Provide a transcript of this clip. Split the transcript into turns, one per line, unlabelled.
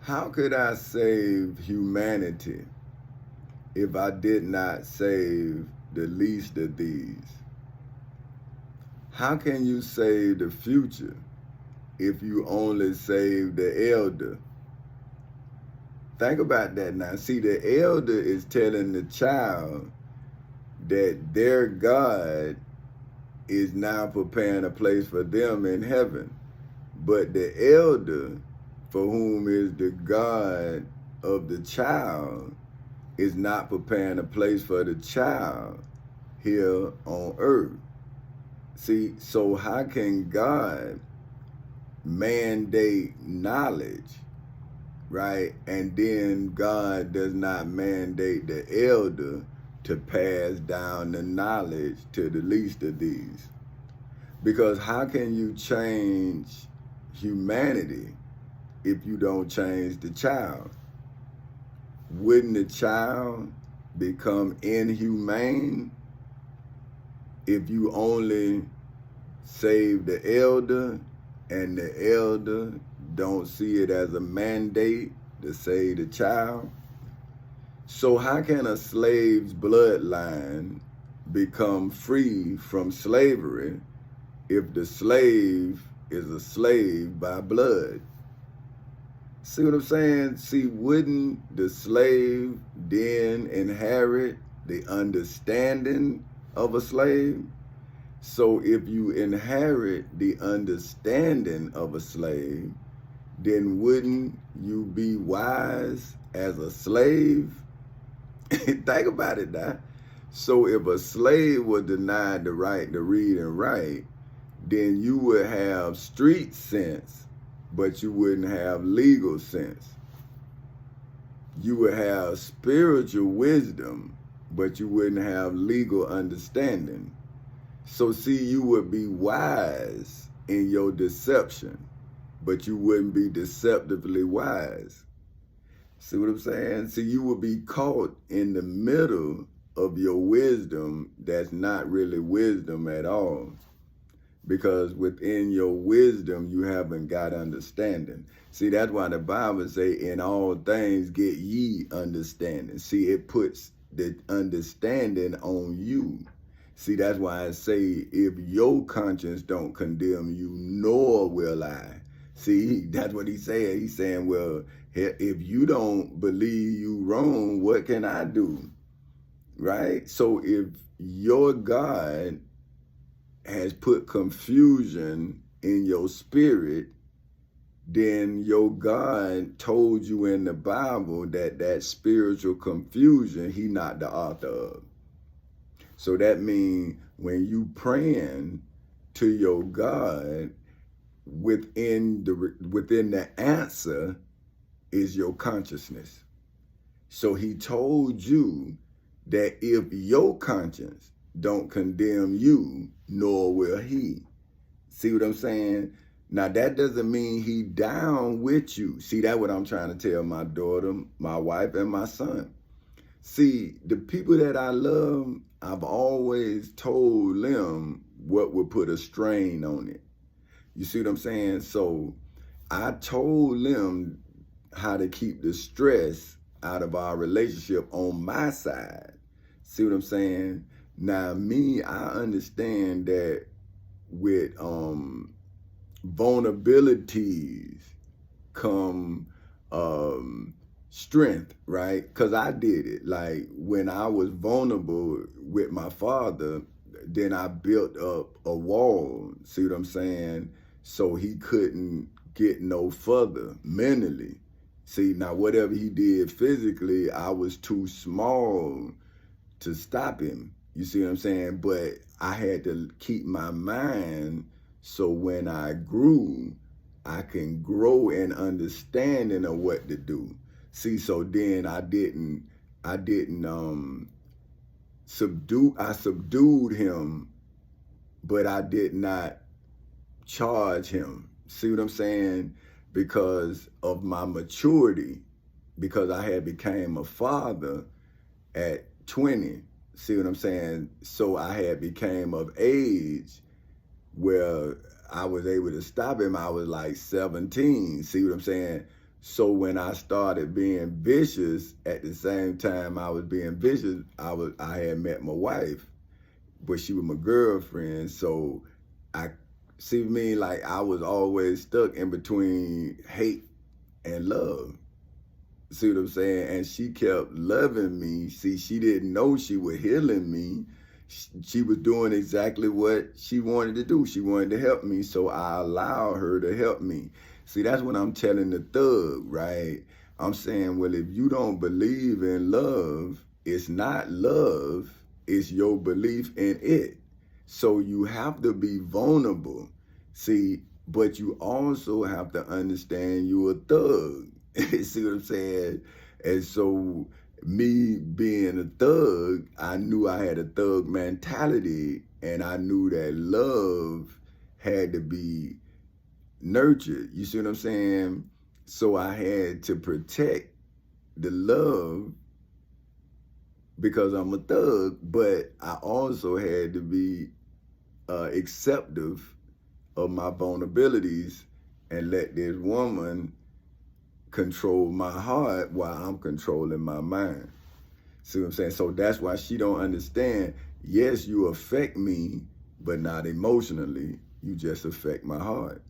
How could I save humanity if I did not save the least of these? How can you save the future if you only save the elder? Think about that now. See, the elder is telling the child that their God is now preparing a place for them in heaven. But the elder, for whom is the God of the child, is not preparing a place for the child here on earth. See, so how can God mandate knowledge, right? And then God does not mandate the elder to pass down the knowledge to the least of these. Because how can you change humanity if you don't change the child? Wouldn't the child become inhumane if you only save the elder and the elder don't see it as a mandate to save the child? So how can a slave's bloodline become free from slavery if the slave is a slave by blood? See what I'm saying? See, wouldn't the slave then inherit the understanding of a slave? So if you inherit the understanding of a slave, then wouldn't you be wise as a slave? Think about it now. So if a slave was denied the right to read and write, then you would have street sense, but you wouldn't have legal sense. You would have spiritual wisdom, but you wouldn't have legal understanding. So see, you would be wise in your deception, but you wouldn't be deceptively wise. See what I'm saying? See, you would be caught in the middle of your wisdom that's not really wisdom at all. Because within your wisdom, you haven't got understanding. See, that's why the Bible say, in all things get ye understanding. See, it puts the understanding on you. See, that's why I say, if your conscience don't condemn you, nor will I. See, that's what he's saying. He's saying, well, if you don't believe you wrong, what can I do? Right? So if your God has put confusion in your spirit, then your God told you in the Bible that that spiritual confusion, he not the author of. So that means when you praying to your God, within the answer is your consciousness. So he told you that if your conscience don't condemn you, nor will he. See what I'm saying? Now that doesn't mean he down with you. See, that's what I'm trying to tell my daughter, my wife, and my son. See, the people that I love, I've always told them what would put a strain on it. You see what I'm saying? So I told them how to keep the stress out of our relationship on my side. See what I'm saying? Now me, I understand that with vulnerabilities come strength, right? Because I did it. Like when I was vulnerable with my father, then I built up a wall. See what I'm saying? So he couldn't get no further mentally. See, now whatever he did physically, I was too small to stop him. You see what I'm saying? But I had to keep my mind so when I grew, I can grow in understanding of what to do. See, so then I subdued him, but I did not charge him. See what I'm saying? Because of my maturity, because I had became a father at 20. See what I'm saying? So I had became of age where I was able to stop him. I was like 17. See what I'm saying? So when I started being vicious, at the same time I was being vicious, I had met my wife, but she was my girlfriend. So I see me like I was always stuck in between hate and love. See what I'm saying? And she kept loving me. See, she didn't know she was healing me. She was doing exactly what she wanted to do. She wanted to help me, so I allowed her to help me. See, that's what I'm telling the thug, right? I'm saying, well, if you don't believe in love, it's not love, it's your belief in it. So you have to be vulnerable. See, but you also have to understand you're a thug. See what I'm saying? And so me being a thug, I knew I had a thug mentality, and I knew that love had to be nurtured. You see what I'm saying? So I had to protect the love because I'm a thug, but I also had to be acceptive of my vulnerabilities and let this woman control my heart while I'm controlling my mind. See what I'm saying? So that's why she don't understand. Yes, you affect me, but not emotionally. You just affect my heart.